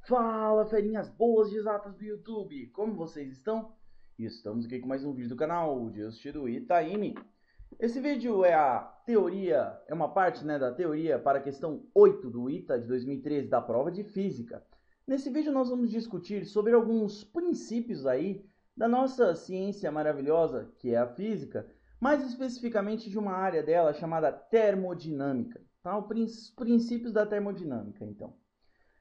Fala, ferinhas boas de exatas do YouTube, como vocês estão? Estamos aqui com mais um vídeo do canal Just do Itaime. Esse vídeo é a teoria, é uma parte da teoria para a questão 8 do ITA de 2013 da prova de Física. Nesse vídeo nós vamos discutir sobre alguns princípios aí da nossa ciência maravilhosa, que é a Física, mais especificamente de uma área dela chamada termodinâmica, tá? Os princípios da termodinâmica, então.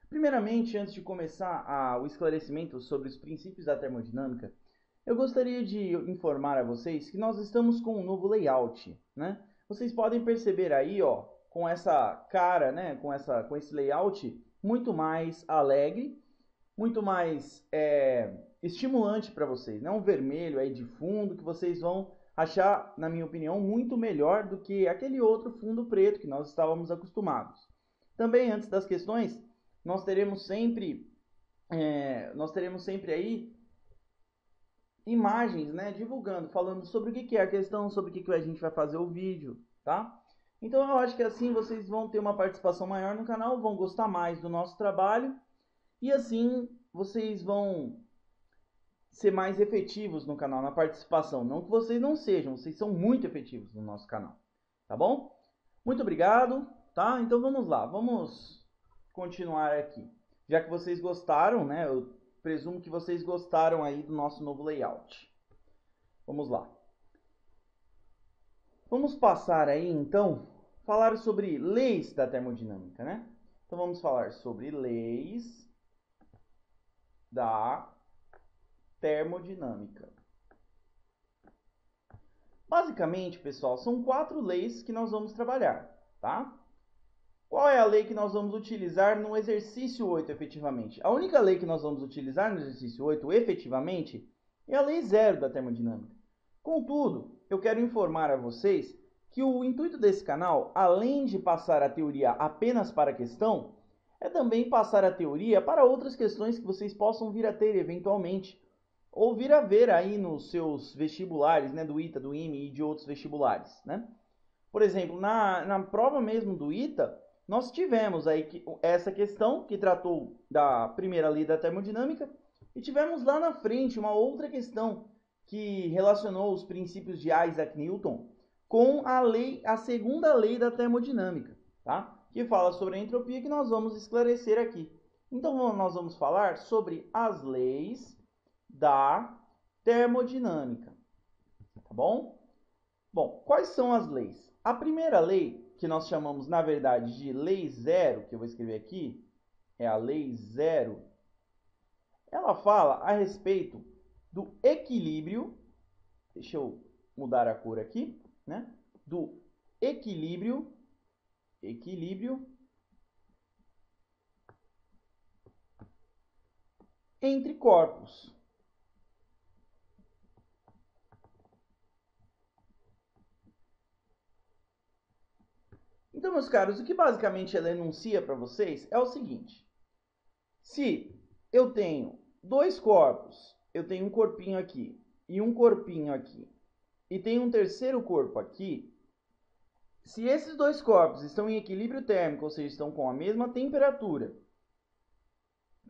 Primeiramente, antes de começar o esclarecimento sobre os princípios da termodinâmica, eu gostaria de informar a vocês que nós estamos com um novo layout, né? Vocês podem perceber aí, ó, com essa cara, né, com esse layout muito mais alegre, muito mais estimulante para vocês, né? Um vermelho aí de fundo que vocês vão achar, na minha opinião, muito melhor do que aquele outro fundo preto que nós estávamos acostumados. Também, antes das questões, nós teremos sempre aí imagens, né, divulgando, falando sobre o que é a questão, sobre o que a gente vai fazer o vídeo, tá? Então eu acho que assim vocês vão ter uma participação maior no canal, vão gostar mais do nosso trabalho e assim vocês vão ser mais efetivos no canal, na participação. Não que vocês não sejam, vocês são muito efetivos no nosso canal, tá bom? Muito obrigado, tá? Então vamos lá, vamos continuar aqui. Já que vocês gostaram, né? Eu presumo que vocês gostaram aí do nosso novo layout. Vamos lá. Vamos passar aí, então, falar sobre leis da termodinâmica, né? Então vamos falar sobre leis da termodinâmica. Basicamente, pessoal, são 4 leis que nós vamos trabalhar, tá? Qual é a lei que nós vamos utilizar no exercício 8, efetivamente? A única lei que nós vamos utilizar no exercício 8, efetivamente, é a lei 0 da termodinâmica. Contudo, eu quero informar a vocês que o intuito desse canal, além de passar a teoria apenas para a questão, é também passar a teoria para outras questões que vocês possam vir a ter eventualmente, ou vir a ver aí nos seus vestibulares, né, do ITA, do IME e de outros vestibulares, né? Por exemplo, na prova mesmo do ITA, nós tivemos aí essa questão que tratou da primeira lei da termodinâmica e tivemos lá na frente uma outra questão que relacionou os princípios de Isaac Newton com a segunda lei da termodinâmica, tá? Que fala sobre a entropia, que nós vamos esclarecer aqui. Então nós vamos falar sobre as leis da termodinâmica, tá bom? Bom, quais são as leis? A primeira lei, que nós chamamos, na verdade, de lei 0, que eu vou escrever aqui, é a lei 0, ela fala a respeito do equilíbrio, deixa eu mudar a cor aqui, né? Do equilíbrio entre corpos. Então, meus caros, o que basicamente ela enuncia para vocês é o seguinte: se eu tenho dois corpos, eu tenho um corpinho aqui e um corpinho aqui, e tem um terceiro corpo aqui, se esses dois corpos estão em equilíbrio térmico, ou seja, estão com a mesma temperatura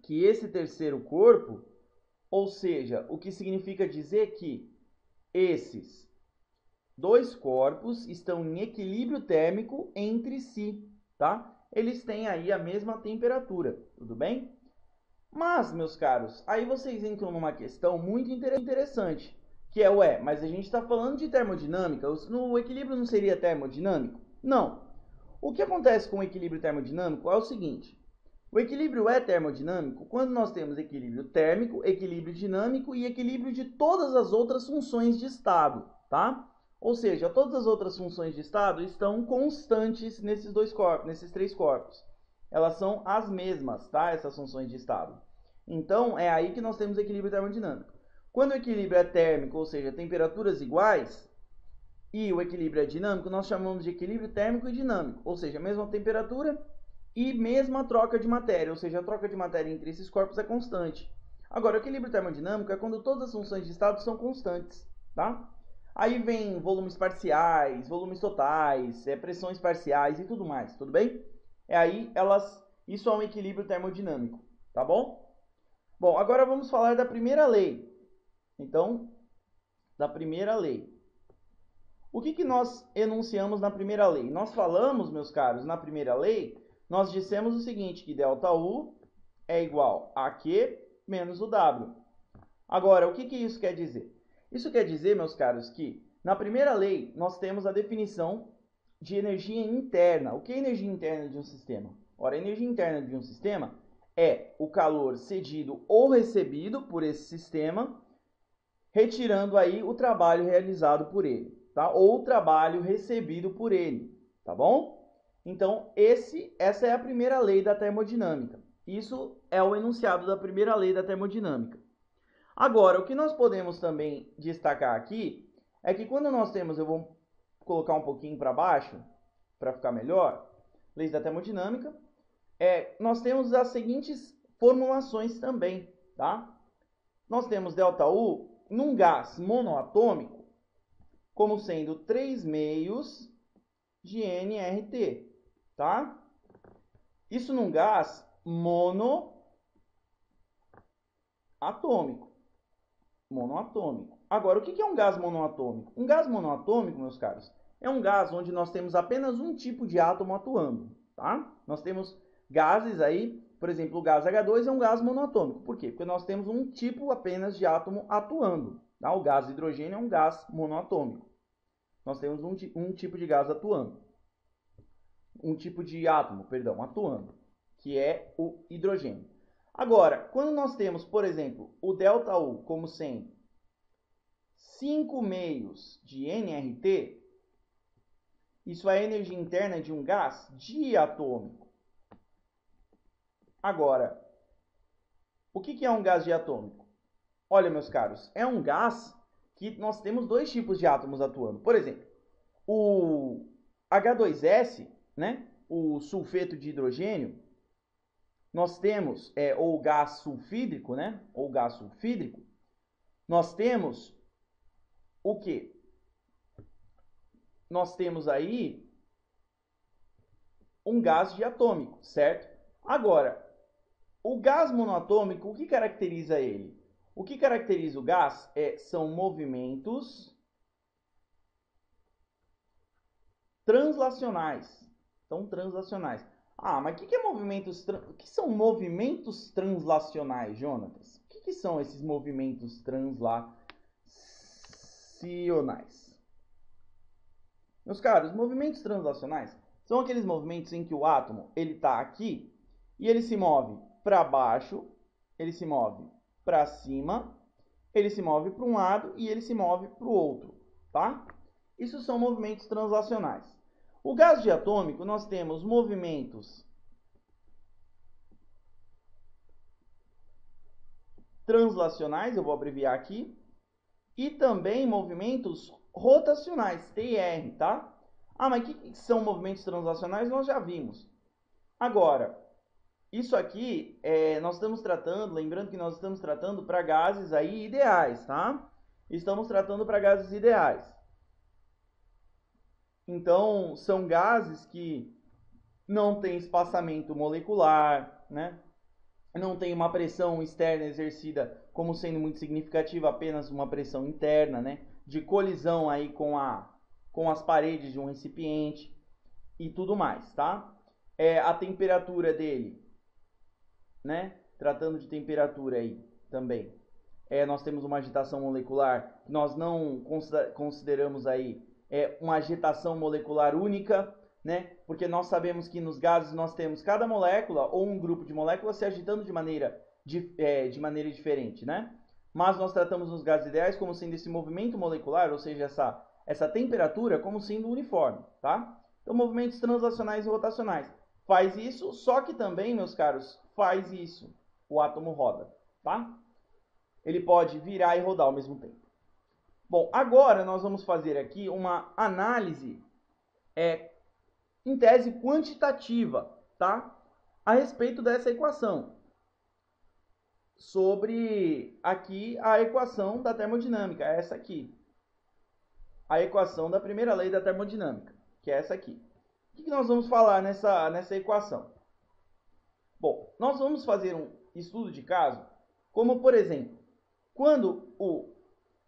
que esse terceiro corpo, ou seja, o que significa dizer que esses dois corpos estão em equilíbrio térmico entre si, tá? Eles têm aí a mesma temperatura, tudo bem? Mas, meus caros, aí vocês entram numa questão muito interessante, que é, mas a gente está falando de termodinâmica, o equilíbrio não seria termodinâmico? Não. O que acontece com o equilíbrio termodinâmico é o seguinte: o equilíbrio é termodinâmico quando nós temos equilíbrio térmico, equilíbrio dinâmico e equilíbrio de todas as outras funções de estado, tá? Ou seja, todas as outras funções de estado estão constantes nesses dois corpos, nesses três corpos. Elas são as mesmas, tá? Essas funções de estado. Então, é aí que nós temos equilíbrio termodinâmico. Quando o equilíbrio é térmico, ou seja, temperaturas iguais, e o equilíbrio é dinâmico, nós chamamos de equilíbrio térmico e dinâmico, ou seja, a mesma temperatura e mesma troca de matéria, ou seja, a troca de matéria entre esses corpos é constante. Agora, o equilíbrio termodinâmico é quando todas as funções de estado são constantes, tá? Aí vem volumes parciais, volumes totais, pressões parciais e tudo mais, tudo bem? Isso é um equilíbrio termodinâmico. tá bom? Bom, agora vamos falar da primeira lei. Então, da primeira lei. O que nós enunciamos na primeira lei? Nós falamos, meus caros, na primeira lei, nós dissemos o seguinte, que ΔU é igual a Q menos o W. Agora, o que isso quer dizer? Isso quer dizer, meus caros, que na primeira lei nós temos a definição de energia interna. O que é energia interna de um sistema? Ora, a energia interna de um sistema é o calor cedido ou recebido por esse sistema, retirando aí o trabalho realizado por ele, tá? Ou o trabalho recebido por ele, tá bom? Então, essa é a primeira lei da termodinâmica. Isso é o enunciado da primeira lei da termodinâmica. Agora, o que nós podemos também destacar aqui é que quando nós temos, eu vou colocar um pouquinho para baixo, para ficar melhor, leis da termodinâmica, nós temos as seguintes formulações também, tá? Nós temos ΔU num gás monoatômico como sendo 3 meios de nRT, tá? Isso num gás monoatômico. Agora, o que é um gás monoatômico? Um gás monoatômico, meus caros, é um gás onde nós temos apenas um tipo de átomo atuando, tá? Nós temos gases aí, por exemplo, o gás H2 é um gás monoatômico. Por quê? Porque nós temos um tipo apenas de átomo atuando, tá? O gás hidrogênio é um gás monoatômico. Nós temos um tipo de gás atuando. Um tipo de átomo, perdão, atuando, que é o hidrogênio. Agora, quando nós temos, por exemplo, o ΔU como sendo 5 meios de nRT, isso é a energia interna de um gás diatômico. Agora, o que é um gás diatômico? Olha, meus caros, é um gás que nós temos dois tipos de átomos atuando. Por exemplo, o H2S, né, o sulfeto de hidrogênio, nós temos, ou gás sulfídrico, né, ou gás sulfídrico, nós temos o quê? Nós temos aí um gás diatômico, certo? Agora, o gás monoatômico, o que caracteriza ele? O que caracteriza o gás são movimentos translacionais. Então, translacionais. Ah, mas o que são movimentos translacionais, Jonatas? O que são esses movimentos translacionais? Meus caros, movimentos translacionais são aqueles movimentos em que o átomo ele está aqui e ele se move para baixo, ele se move para cima, ele se move para um lado e ele se move para o outro, tá? Isso são movimentos translacionais. O gás diatômico, nós temos movimentos translacionais, eu vou abreviar aqui, e também movimentos rotacionais, TR, tá? Ah, mas o que são movimentos translacionais? Nós já vimos. Agora, isso aqui, nós estamos tratando, lembrando que nós estamos tratando para gases aí ideais, tá? Estamos tratando para gases ideais. Então, são gases que não têm espaçamento molecular, né? Não tem uma pressão externa exercida como sendo muito significativa, apenas uma pressão interna, né? De colisão aí com as paredes de um recipiente e tudo mais, tá? A temperatura dele, né? Tratando de temperatura aí também. Nós temos uma agitação molecular, nós não consideramos aí uma agitação molecular única, né? Porque nós sabemos que nos gases nós temos cada molécula ou um grupo de moléculas se agitando de maneira diferente, né? Mas nós tratamos nos gases ideais como sendo esse movimento molecular, ou seja, essa temperatura como sendo uniforme, tá? Então, movimentos translacionais e rotacionais. Faz isso, só que também, meus caros, faz isso. O átomo roda, tá? Ele pode virar e rodar ao mesmo tempo. Bom, agora nós vamos fazer aqui uma análise em tese quantitativa, tá? A respeito dessa equação. Sobre aqui a equação da termodinâmica, essa aqui. A equação da primeira lei da termodinâmica, que é essa aqui. O que nós vamos falar nessa equação? Bom, nós vamos fazer estudo de caso, como por exemplo, quando o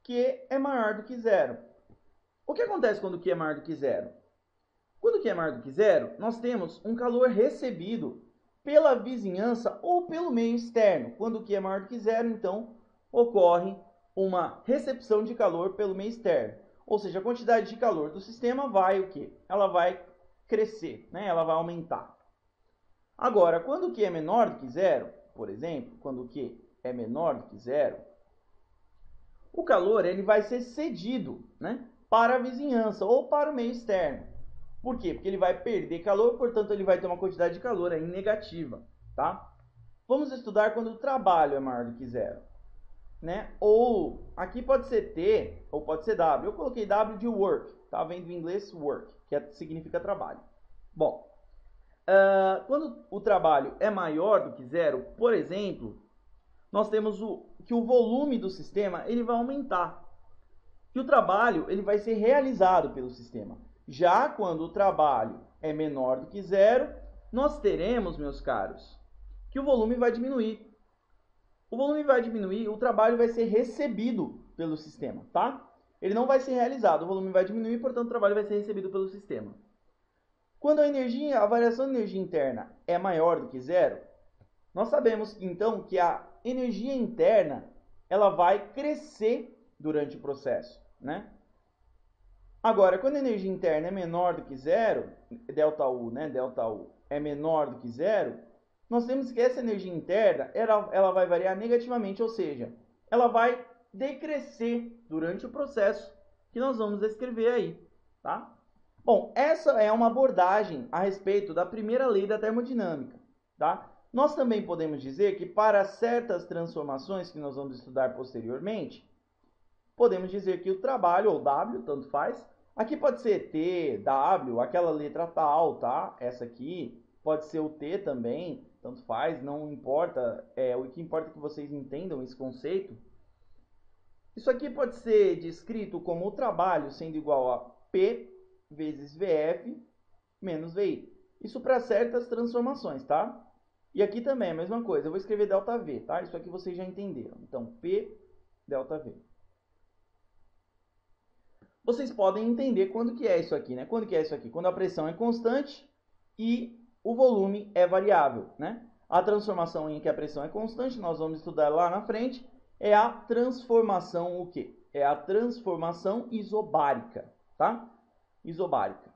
Q é maior do que zero. O que acontece quando o Q é maior do que zero? Quando o Q é maior do que zero, nós temos um calor recebido pela vizinhança ou pelo meio externo. Quando o Q é maior do que zero, então ocorre uma recepção de calor pelo meio externo. Ou seja, a quantidade de calor do sistema vai o quê? Ela vai crescer, né? Ela vai aumentar. Agora, quando o Q é menor do que zero, por exemplo, quando o Q é menor do que zero, o calor ele vai ser cedido, né, para a vizinhança ou para o meio externo. Por quê? Porque ele vai perder calor, portanto ele vai ter uma quantidade de calor aí negativa, tá? Vamos estudar quando o trabalho é maior do que zero, né? Ou aqui pode ser T ou pode ser W. Eu coloquei W de work, tá? Vem do inglês work, que significa trabalho. Bom, quando o trabalho é maior do que zero, por exemplo, nós temos que o volume do sistema ele vai aumentar. Que o trabalho ele vai ser realizado pelo sistema. Já quando o trabalho é menor do que zero, nós teremos, meus caros, que o volume vai diminuir. O volume vai diminuir, o trabalho vai ser recebido pelo sistema, tá? Ele não vai ser realizado, o volume vai diminuir, portanto o trabalho vai ser recebido pelo sistema. Quando a variação de energia interna é maior do que zero, nós sabemos então que a energia interna ela vai crescer durante o processo, né? Agora, quando a energia interna é menor do que zero, ΔU, né? ΔU é menor do que zero, nós temos que essa energia interna ela vai variar negativamente, ou seja, ela vai decrescer durante o processo que nós vamos descrever aí, tá? Bom, essa é uma abordagem a respeito da primeira lei da termodinâmica, tá? Nós também podemos dizer que para certas transformações que nós vamos estudar posteriormente, podemos dizer que o trabalho, ou W, tanto faz, aqui pode ser T, W, aquela letra tal, tá? Essa aqui, pode ser o T também, tanto faz, não importa, o que importa é que vocês entendam esse conceito. Isso aqui pode ser descrito como o trabalho sendo igual a P vezes VF menos VI. Isso para certas transformações, tá? E aqui também é a mesma coisa. Eu vou escrever ΔV, tá? Isso aqui vocês já entenderam. Então, P ΔV. Vocês podem entender quando que é isso aqui, né? Quando que é isso aqui? Quando a pressão é constante e o volume é variável, né? A transformação em que a pressão é constante, nós vamos estudar lá na frente, é a transformação o quê? É a transformação isobárica, tá? Isobárica.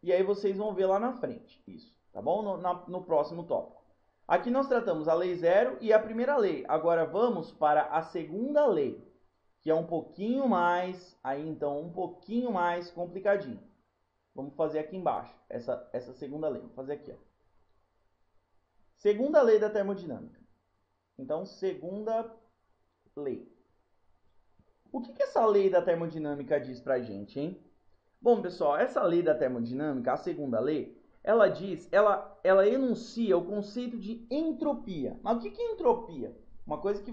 E aí vocês vão ver lá na frente isso, tá bom? No próximo tópico. Aqui nós tratamos a lei zero e a primeira lei. Agora vamos para a segunda lei, que é um pouquinho mais, aí então um pouquinho mais complicadinho. Vamos fazer aqui embaixo, essa segunda lei. Vou fazer aqui, ó. Segunda lei da termodinâmica. Então, segunda lei. O que essa lei da termodinâmica diz pra gente, hein? Bom, pessoal, essa lei da termodinâmica, a segunda lei, ela diz, ela enuncia o conceito de entropia. Mas o que é entropia? Uma coisa que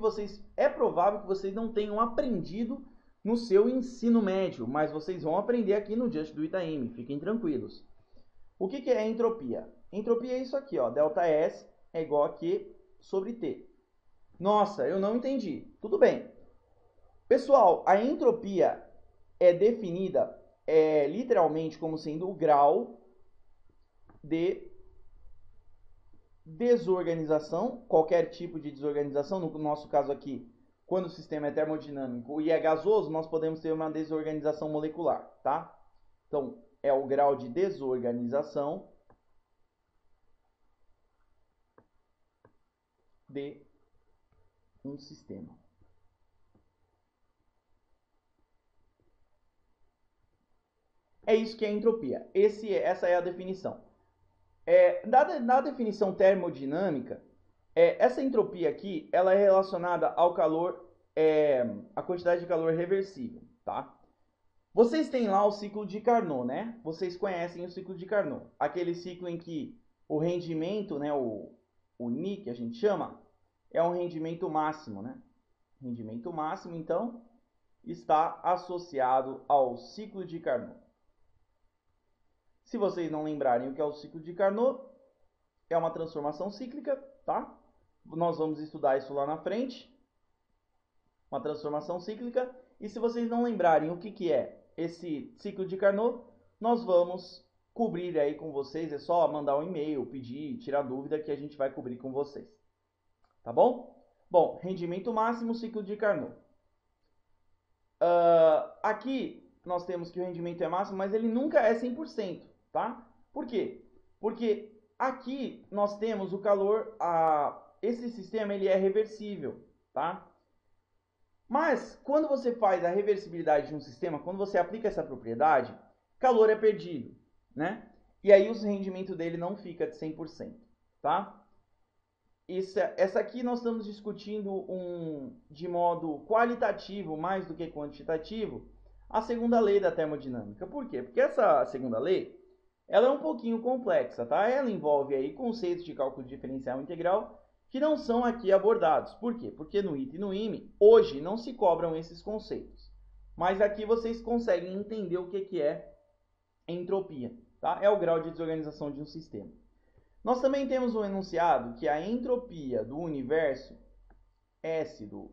é provável que vocês não tenham aprendido no seu ensino médio, mas vocês vão aprender aqui no Just do Itaim, fiquem tranquilos. O que é entropia? Entropia é isso aqui, ó, ΔS é igual a Q sobre T. Nossa, eu não entendi. Tudo bem. Pessoal, a entropia é definida literalmente como sendo o grau de desorganização, qualquer tipo de desorganização, no nosso caso aqui, quando o sistema é termodinâmico e é gasoso, nós podemos ter uma desorganização molecular, tá? Então, é o grau de desorganização de um sistema. É isso que é entropia. Essa é a definição. Na definição termodinâmica, essa entropia aqui ela é relacionada ao calor, a quantidade de calor reversível, tá? Vocês têm lá o ciclo de Carnot, né? Vocês conhecem o ciclo de Carnot. Aquele ciclo em que o rendimento, né, o Ni, que a gente chama, é um rendimento máximo, né? Rendimento máximo, então, está associado ao ciclo de Carnot. Se vocês não lembrarem o que é o ciclo de Carnot, é uma transformação cíclica, tá? nós vamos estudar isso lá na frente, uma transformação cíclica. E se vocês não lembrarem o que é esse ciclo de Carnot, nós vamos cobrir aí com vocês. É só mandar um e-mail, pedir, tirar dúvida que a gente vai cobrir com vocês. Tá bom? Bom, rendimento máximo, ciclo de Carnot. Aqui nós temos que o rendimento é máximo, mas ele nunca é 100%, tá? Por quê? Porque aqui nós temos o calor, esse sistema ele é reversível, tá? Mas quando você faz a reversibilidade de um sistema, quando você aplica essa propriedade, calor é perdido, né? E aí o rendimento dele não fica de 100%, tá? Essa aqui nós estamos discutindo de modo qualitativo mais do que quantitativo a segunda lei da termodinâmica. Por quê? Porque essa segunda lei ela é um pouquinho complexa, tá? Ela envolve aí conceitos de cálculo diferencial integral que não são aqui abordados. Por quê? Porque no ITA e no IME, hoje, não se cobram esses conceitos. Mas aqui vocês conseguem entender o que é entropia, tá? É o grau de desorganização de um sistema. Nós também temos um enunciado que a entropia do universo, S do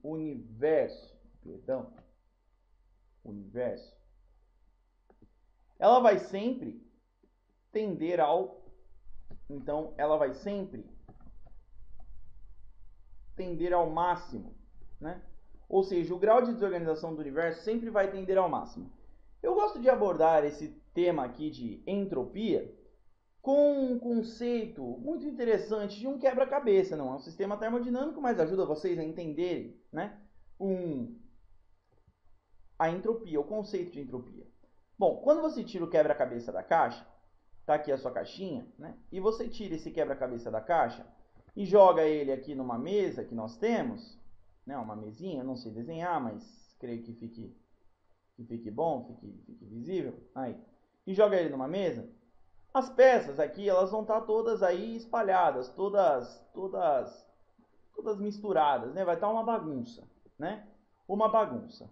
universo, ela vai sempre tender ao, então ela vai sempre tender ao máximo, né? Ou seja, o grau de desorganização do universo sempre vai tender ao máximo. Eu gosto de abordar esse tema aqui de entropia com um conceito muito interessante de um quebra-cabeça. Não é um sistema termodinâmico, mas ajuda vocês a entenderem, né, a entropia, o conceito de entropia. Bom, quando você tira o quebra-cabeça da caixa, tá aqui a sua caixinha, né, e você tira esse quebra-cabeça da caixa e joga ele aqui numa mesa que nós temos, né, uma mesinha, eu não sei desenhar, mas creio que fique bom, fique visível, aí, e joga ele numa mesa. As peças aqui, elas vão estar todas aí espalhadas, todas misturadas, né? Vai estar uma bagunça, né? Uma bagunça.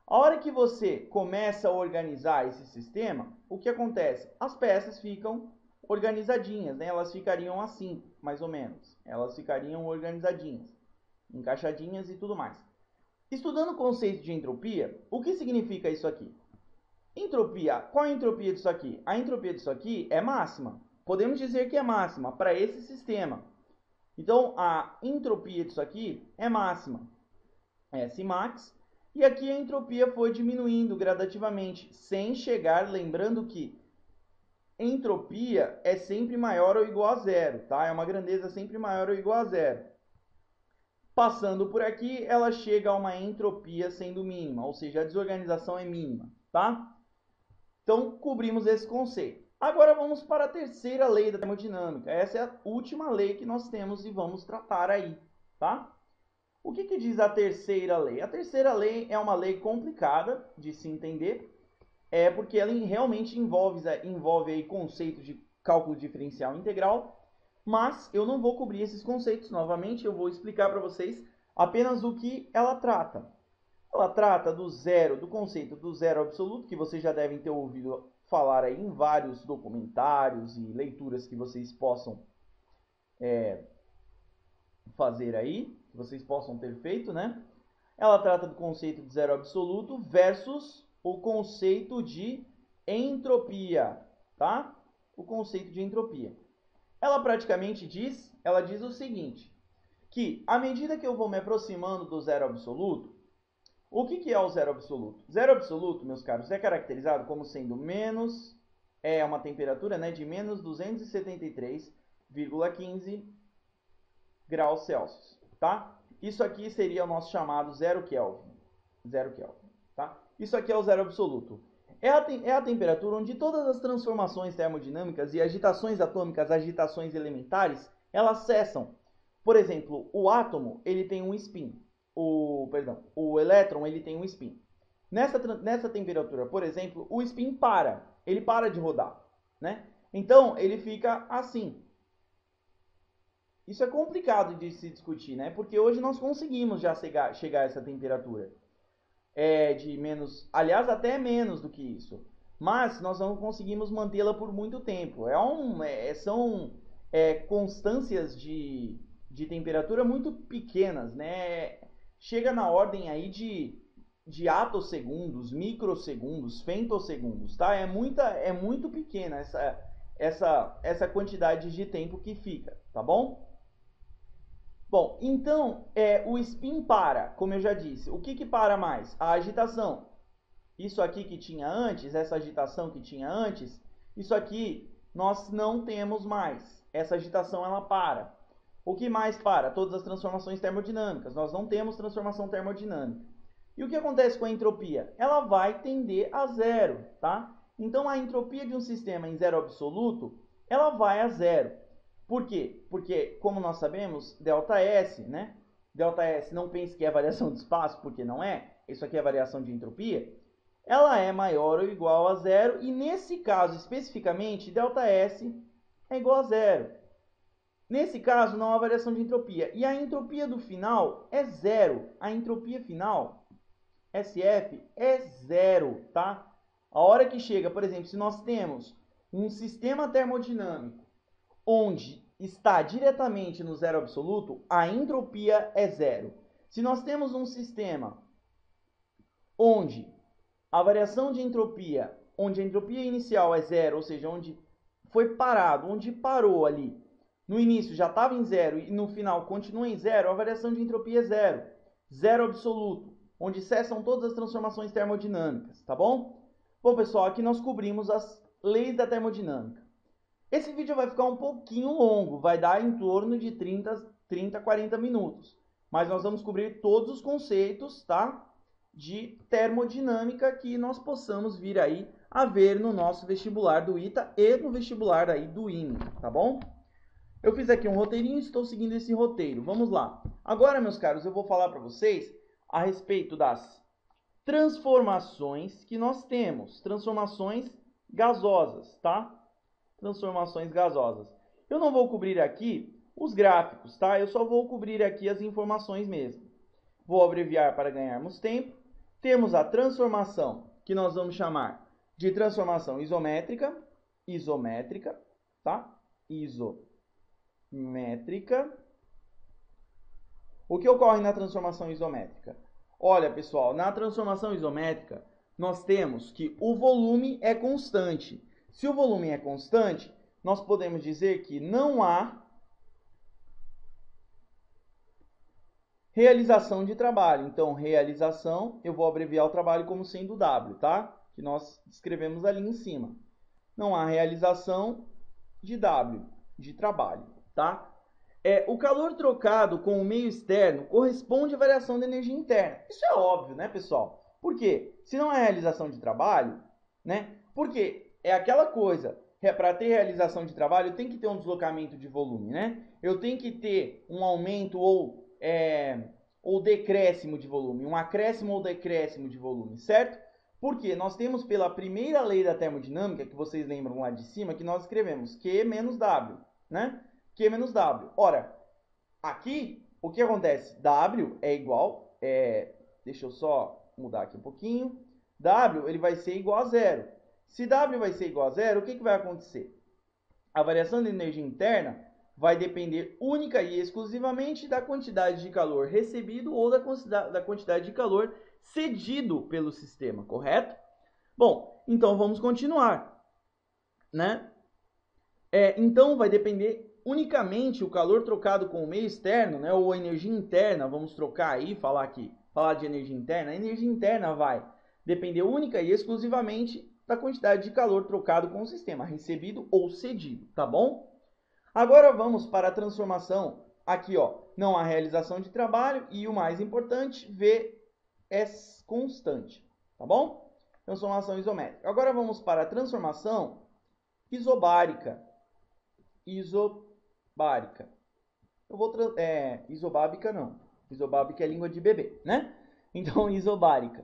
A hora que você começa a organizar esse sistema, o que acontece? As peças ficam organizadinhas, né? Elas ficariam assim, mais ou menos. Elas ficariam organizadinhas, encaixadinhas e tudo mais. Estudando o conceito de entropia, o que significa isso aqui? Entropia, qual é a entropia disso aqui? A entropia disso aqui é máxima. Podemos dizer que é máxima para esse sistema. Então, a entropia disso aqui é máxima. Smax. E aqui a entropia foi diminuindo gradativamente, sem chegar, lembrando que entropia é sempre maior ou igual a zero, tá? É uma grandeza sempre maior ou igual a zero. Passando por aqui, ela chega a uma entropia sendo mínima, ou seja, a desorganização é mínima, tá? Então, cobrimos esse conceito. Agora vamos para a terceira lei da termodinâmica. Essa é a última lei que nós temos e vamos tratar aí, tá? O que diz a terceira lei? A terceira lei é uma lei complicada de se entender, porque ela realmente envolve aí conceitos de cálculo diferencial integral, mas eu não vou cobrir esses conceitos novamente, eu vou explicar para vocês apenas o que ela trata. Ela trata do conceito do zero absoluto, que vocês já devem ter ouvido falar aí em vários documentários e leituras que vocês possam fazer aí, que vocês possam ter feito, né? Ela trata do conceito de zero absoluto versus o conceito de entropia, tá? O conceito de entropia. Ela praticamente diz o seguinte, que à medida que eu vou me aproximando do zero absoluto, o que é o zero absoluto? Zero absoluto, meus caros, é caracterizado como sendo uma temperatura, né, de menos 273,15 graus Celsius, tá? Isso aqui seria o nosso chamado zero Kelvin, tá? Isso aqui é o zero absoluto. É a temperatura onde todas as transformações termodinâmicas e agitações atômicas, agitações elementares, elas cessam. Por exemplo, o átomo, ele tem um spin. O elétron, ele tem um spin. Nessa temperatura, por exemplo, o spin ele para de rodar, né? Então, ele fica assim. Isso é complicado de se discutir, né? Porque hoje nós conseguimos já chegar a essa temperatura. Aliás, até menos do que isso. Mas nós não conseguimos mantê-la por muito tempo. São constâncias de de temperatura muito pequenas, né? Chega na ordem aí de atossegundos, microsegundos, femtossegundos, tá? É muito pequena essa quantidade de tempo que fica, tá bom? Bom, então o spin para, como eu já disse. O que para mais? A agitação. Isso aqui que tinha antes, essa agitação que tinha antes, isso aqui nós não temos mais. Essa agitação ela para. O que mais para? Todas as transformações termodinâmicas. Nós não temos transformação termodinâmica. E o que acontece com a entropia? Ela vai tender a zero, tá? Então a entropia de um sistema em zero absoluto, ela vai a zero. Por quê? Porque, como nós sabemos, ΔS, né? ΔS, não pense que é variação de espaço, porque não é. Isso aqui é variação de entropia. Ela é maior ou igual a zero, e nesse caso especificamente, ΔS é igual a zero. Nesse caso, não há variação de entropia. E a entropia do final é zero. A entropia final, SF, é zero, tá? A hora que chega, por exemplo, se nós temos um sistema termodinâmico onde está diretamente no zero absoluto, a entropia é zero. Se nós temos um sistema onde a variação de entropia, onde a entropia inicial é zero, ou seja, onde foi parado, onde parou ali, no início já estava em zero e no final continua em zero, a variação de entropia é zero. Zero absoluto, onde cessam todas as transformações termodinâmicas, tá bom? Bom, pessoal, aqui nós cobrimos as leis da termodinâmica. Esse vídeo vai ficar um pouquinho longo, vai dar em torno de 30 a 40 minutos. Mas nós vamos cobrir todos os conceitos, tá? De termodinâmica que nós possamos vir aí a ver no nosso vestibular do ITA e no vestibular aí do IME, tá bom? Eu fiz aqui um roteirinho e estou seguindo esse roteiro. Vamos lá. Agora, meus caros, eu vou falar para vocês a respeito das transformações que nós temos. Transformações gasosas, tá? Transformações gasosas. Eu não vou cobrir aqui os gráficos, tá? Eu só vou cobrir aqui as informações mesmo. Vou abreviar para ganharmos tempo. Temos a transformação, que nós vamos chamar de transformação isométrica, tá? Isométrica. O que ocorre na transformação isométrica? Olha, pessoal, na transformação isométrica, nós temos que o volume é constante. Se o volume é constante, nós podemos dizer que não há realização de trabalho. Então, realização, eu vou abreviar o trabalho como sendo W, tá? Que nós escrevemos ali em cima. Não há realização de W, de trabalho, tá? O calor trocado com o meio externo corresponde à variação da energia interna. Isso é óbvio, né, pessoal? Por quê? Se não há realização de trabalho, né? Porque é aquela coisa, para ter realização de trabalho, tem que ter um deslocamento de volume, né? Eu tenho que ter um aumento ou decréscimo de volume, um acréscimo ou decréscimo de volume, certo? Porque nós temos pela primeira lei da termodinâmica, que vocês lembram lá de cima, que nós escrevemos Q menos W, né? Q menos W. Ora, aqui, o que acontece? W é igual, deixa eu só mudar aqui um pouquinho, W ele vai ser igual a zero. Se W vai ser igual a zero, o que vai acontecer? A variação de energia interna vai depender única e exclusivamente da quantidade de calor recebido ou da quantidade de calor cedido pelo sistema, correto? Bom, então vamos continuar, né? Então vai depender unicamente o calor trocado com o meio externo, né, ou a energia interna, vamos trocar aí, falar de energia interna. A energia interna vai depender única e exclusivamente da quantidade de calor trocado com o sistema, recebido ou cedido, tá bom? Agora vamos para a transformação, aqui ó, não há realização de trabalho e o mais importante, V é constante, tá bom? Transformação isométrica. Agora vamos para a transformação isobárica. Isobárica. Isobábica não. Isobábica é língua de bebê, né? Então, isobárica.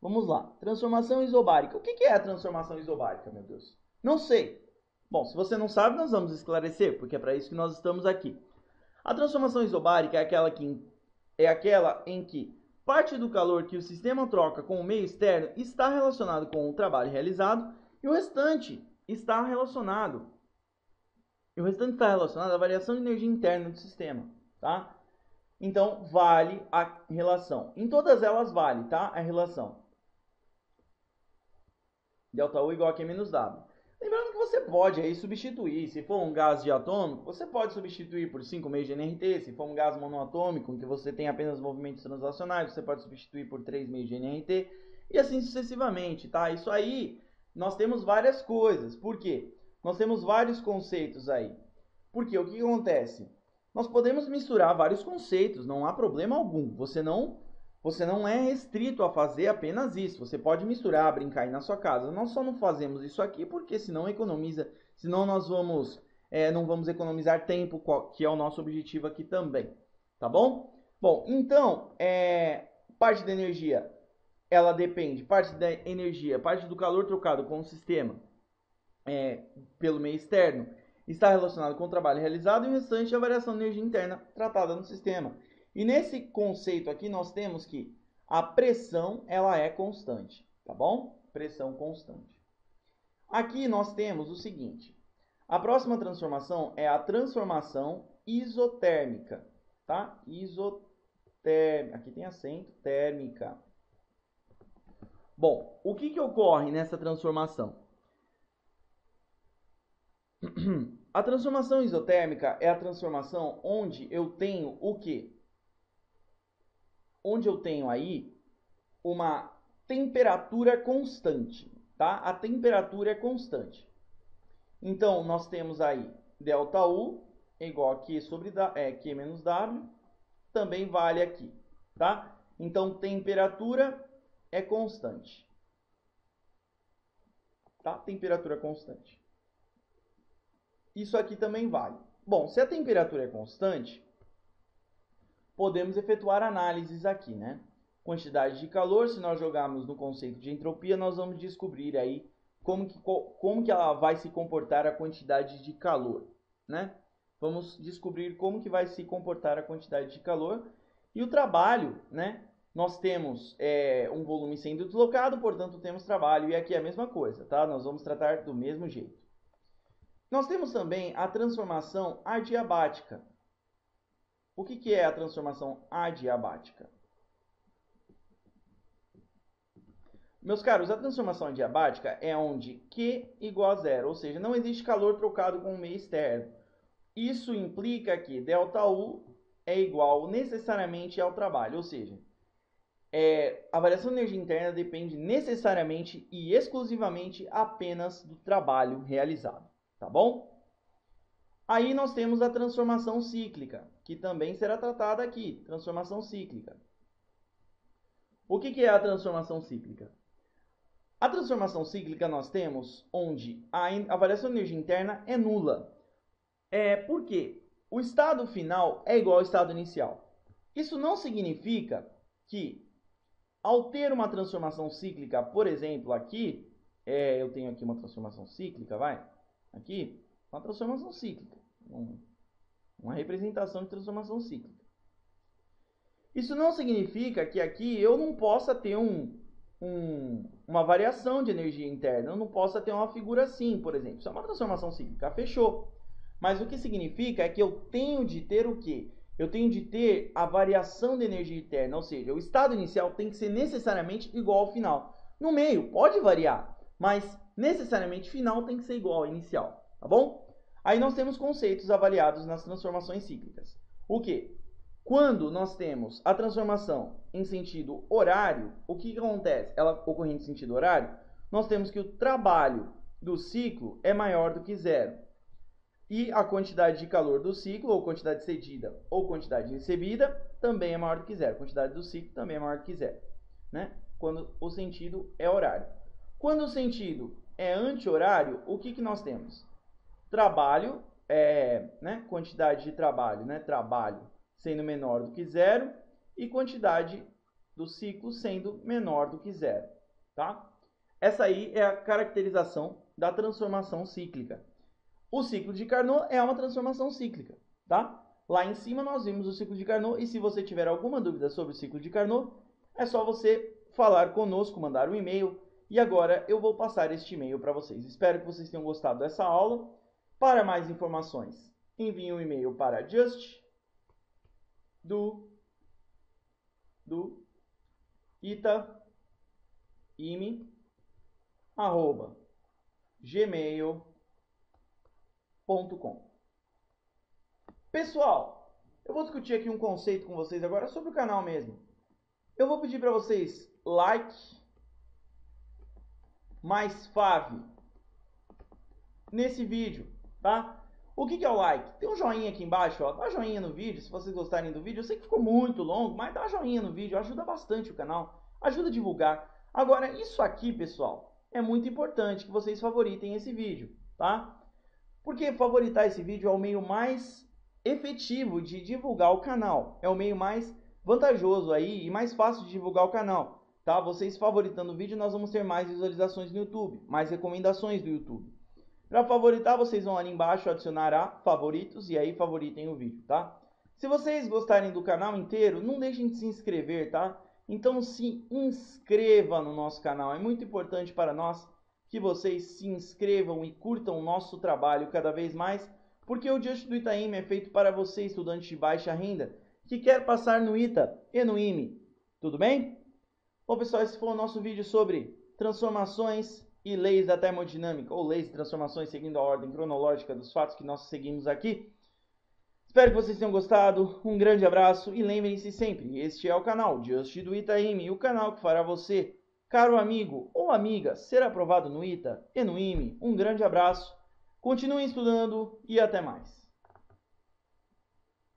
Vamos lá. Transformação isobárica. O que é a transformação isobárica, meu Deus? Não sei. Bom, se você não sabe, nós vamos esclarecer, porque é para isso que nós estamos aqui. A transformação isobárica é aquela em que parte do calor que o sistema troca com o meio externo está relacionado com o trabalho realizado e o restante está relacionado à variação de energia interna do sistema. tá? Então, vale a relação. Em todas elas vale, tá? A relação. ΔU igual a Q menos W. Lembrando que você pode aí substituir, se for um gás diatômico, você pode substituir por 5 meios de NRT, se for um gás monoatômico, em que você tem apenas movimentos translacionais, você pode substituir por 3 meios de NRT, e assim sucessivamente, tá? Isso aí, nós temos várias coisas. Por quê? Nós temos vários conceitos aí. Porque o que acontece? Nós podemos misturar vários conceitos, não há problema algum. Você não é restrito a fazer apenas isso. Você pode misturar, brincar aí na sua casa. Nós só não fazemos isso aqui porque senão senão nós não vamos economizar tempo, que é o nosso objetivo aqui também. Tá bom? Bom, então, parte da energia, ela depende, parte da energia, parte do calor trocado com o sistema pelo meio externo, está relacionado com o trabalho realizado e o restante é a variação de energia interna tratada no sistema. E nesse conceito aqui nós temos que a pressão ela é constante, tá bom? Pressão constante. Aqui nós temos o seguinte, a próxima transformação é a transformação isotérmica, tá? Isotérmica, aqui tem acento, térmica. Bom, o que ocorre nessa transformação? A transformação isotérmica é a transformação onde eu tenho o quê? Onde eu tenho aí uma temperatura constante, tá? A temperatura é constante. Então, nós temos aí ΔU igual a Q sobre Q menos W, também vale aqui, tá? Então, temperatura é constante, tá? Temperatura constante. Isso aqui também vale. Bom, se a temperatura é constante, podemos efetuar análises aqui, né? Quantidade de calor, se nós jogarmos no conceito de entropia, nós vamos descobrir aí como que ela vai se comportar a quantidade de calor, né? Vamos descobrir como que vai se comportar a quantidade de calor. E o trabalho, né? Nós temos um volume sendo deslocado, portanto temos trabalho. E aqui é a mesma coisa, tá? Nós vamos tratar do mesmo jeito. Nós temos também a transformação adiabática. O que é a transformação adiabática? Meus caros, a transformação adiabática é onde Q igual a zero, ou seja, não existe calor trocado com o meio externo. Isso implica que ΔU é igual necessariamente ao trabalho, ou seja, a variação de energia interna depende necessariamente e exclusivamente apenas do trabalho realizado, tá bom? Aí nós temos a transformação cíclica, que também será tratada aqui, transformação cíclica. O que é a transformação cíclica? A transformação cíclica nós temos onde a variação de energia interna é nula. Por quê? O estado final é igual ao estado inicial. Isso não significa que, ao ter uma transformação cíclica, por exemplo, aqui, eu tenho aqui uma transformação cíclica, aqui, uma transformação cíclica, uma representação de transformação cíclica. Isso não significa que aqui eu não possa ter uma variação de energia interna, eu não possa ter uma figura assim, por exemplo. Isso é uma transformação cíclica, fechou. Mas o que significa é que eu tenho de ter o quê? Eu tenho de ter a variação de energia interna, ou seja, o estado inicial tem que ser necessariamente igual ao final. No meio, pode variar, mas necessariamente final tem que ser igual ao inicial, tá bom? Aí nós temos conceitos avaliados nas transformações cíclicas. O quê? Quando nós temos a transformação em sentido horário, o que acontece? Ela ocorrendo em sentido horário, nós temos que o trabalho do ciclo é maior do que zero. E a quantidade de calor do ciclo, ou quantidade cedida, ou quantidade recebida, também é maior do que zero. A quantidade do ciclo também é maior do que zero, né? Quando o sentido é horário. Quando o sentido é anti-horário, o que nós temos? Trabalho, quantidade de trabalho, trabalho sendo menor do que zero, e quantidade do ciclo sendo menor do que zero, tá? Essa aí é a caracterização da transformação cíclica. O ciclo de Carnot é uma transformação cíclica, tá? Lá em cima nós vimos o ciclo de Carnot, e se você tiver alguma dúvida sobre o ciclo de Carnot, é só você falar conosco, mandar um e-mail, e agora eu vou passar este e-mail para vocês. Espero que vocês tenham gostado dessa aula. Para mais informações, envie um e-mail para just do itaime@gmail.com. Pessoal, eu vou discutir aqui um conceito com vocês agora sobre o canal mesmo. Eu vou pedir para vocês like mais fave nesse vídeo, tá? O que é o like? Tem um joinha aqui embaixo, ó. Dá joinha no vídeo se vocês gostarem do vídeo. Eu sei que ficou muito longo, mas dá joinha no vídeo, ajuda bastante o canal, ajuda a divulgar. Agora, isso aqui, pessoal, é muito importante que vocês favoritem esse vídeo, tá? Porque favoritar esse vídeo é o meio mais efetivo de divulgar o canal, é o meio mais vantajoso aí e mais fácil de divulgar o canal, tá? Vocês favoritando o vídeo, nós vamos ter mais visualizações no YouTube, mais recomendações do YouTube. Para favoritar, vocês vão ali embaixo adicionar a favoritos e aí favoritem o vídeo, tá? Se vocês gostarem do canal inteiro, não deixem de se inscrever, tá? Então se inscreva no nosso canal, é muito importante para nós que vocês se inscrevam e curtam o nosso trabalho cada vez mais, porque o Just do Itaime é feito para você, estudante de baixa renda, que quer passar no ITA e no IME. Tudo bem? Bom, pessoal, esse foi o nosso vídeo sobre transformações e leis da termodinâmica, ou leis de transformações seguindo a ordem cronológica dos fatos que nós seguimos aqui. Espero que vocês tenham gostado, um grande abraço e lembrem-se sempre, este é o canal Just do Itaime, o canal que fará você, caro amigo ou amiga, ser aprovado no ITA e no IME. Um grande abraço, continuem estudando e até mais.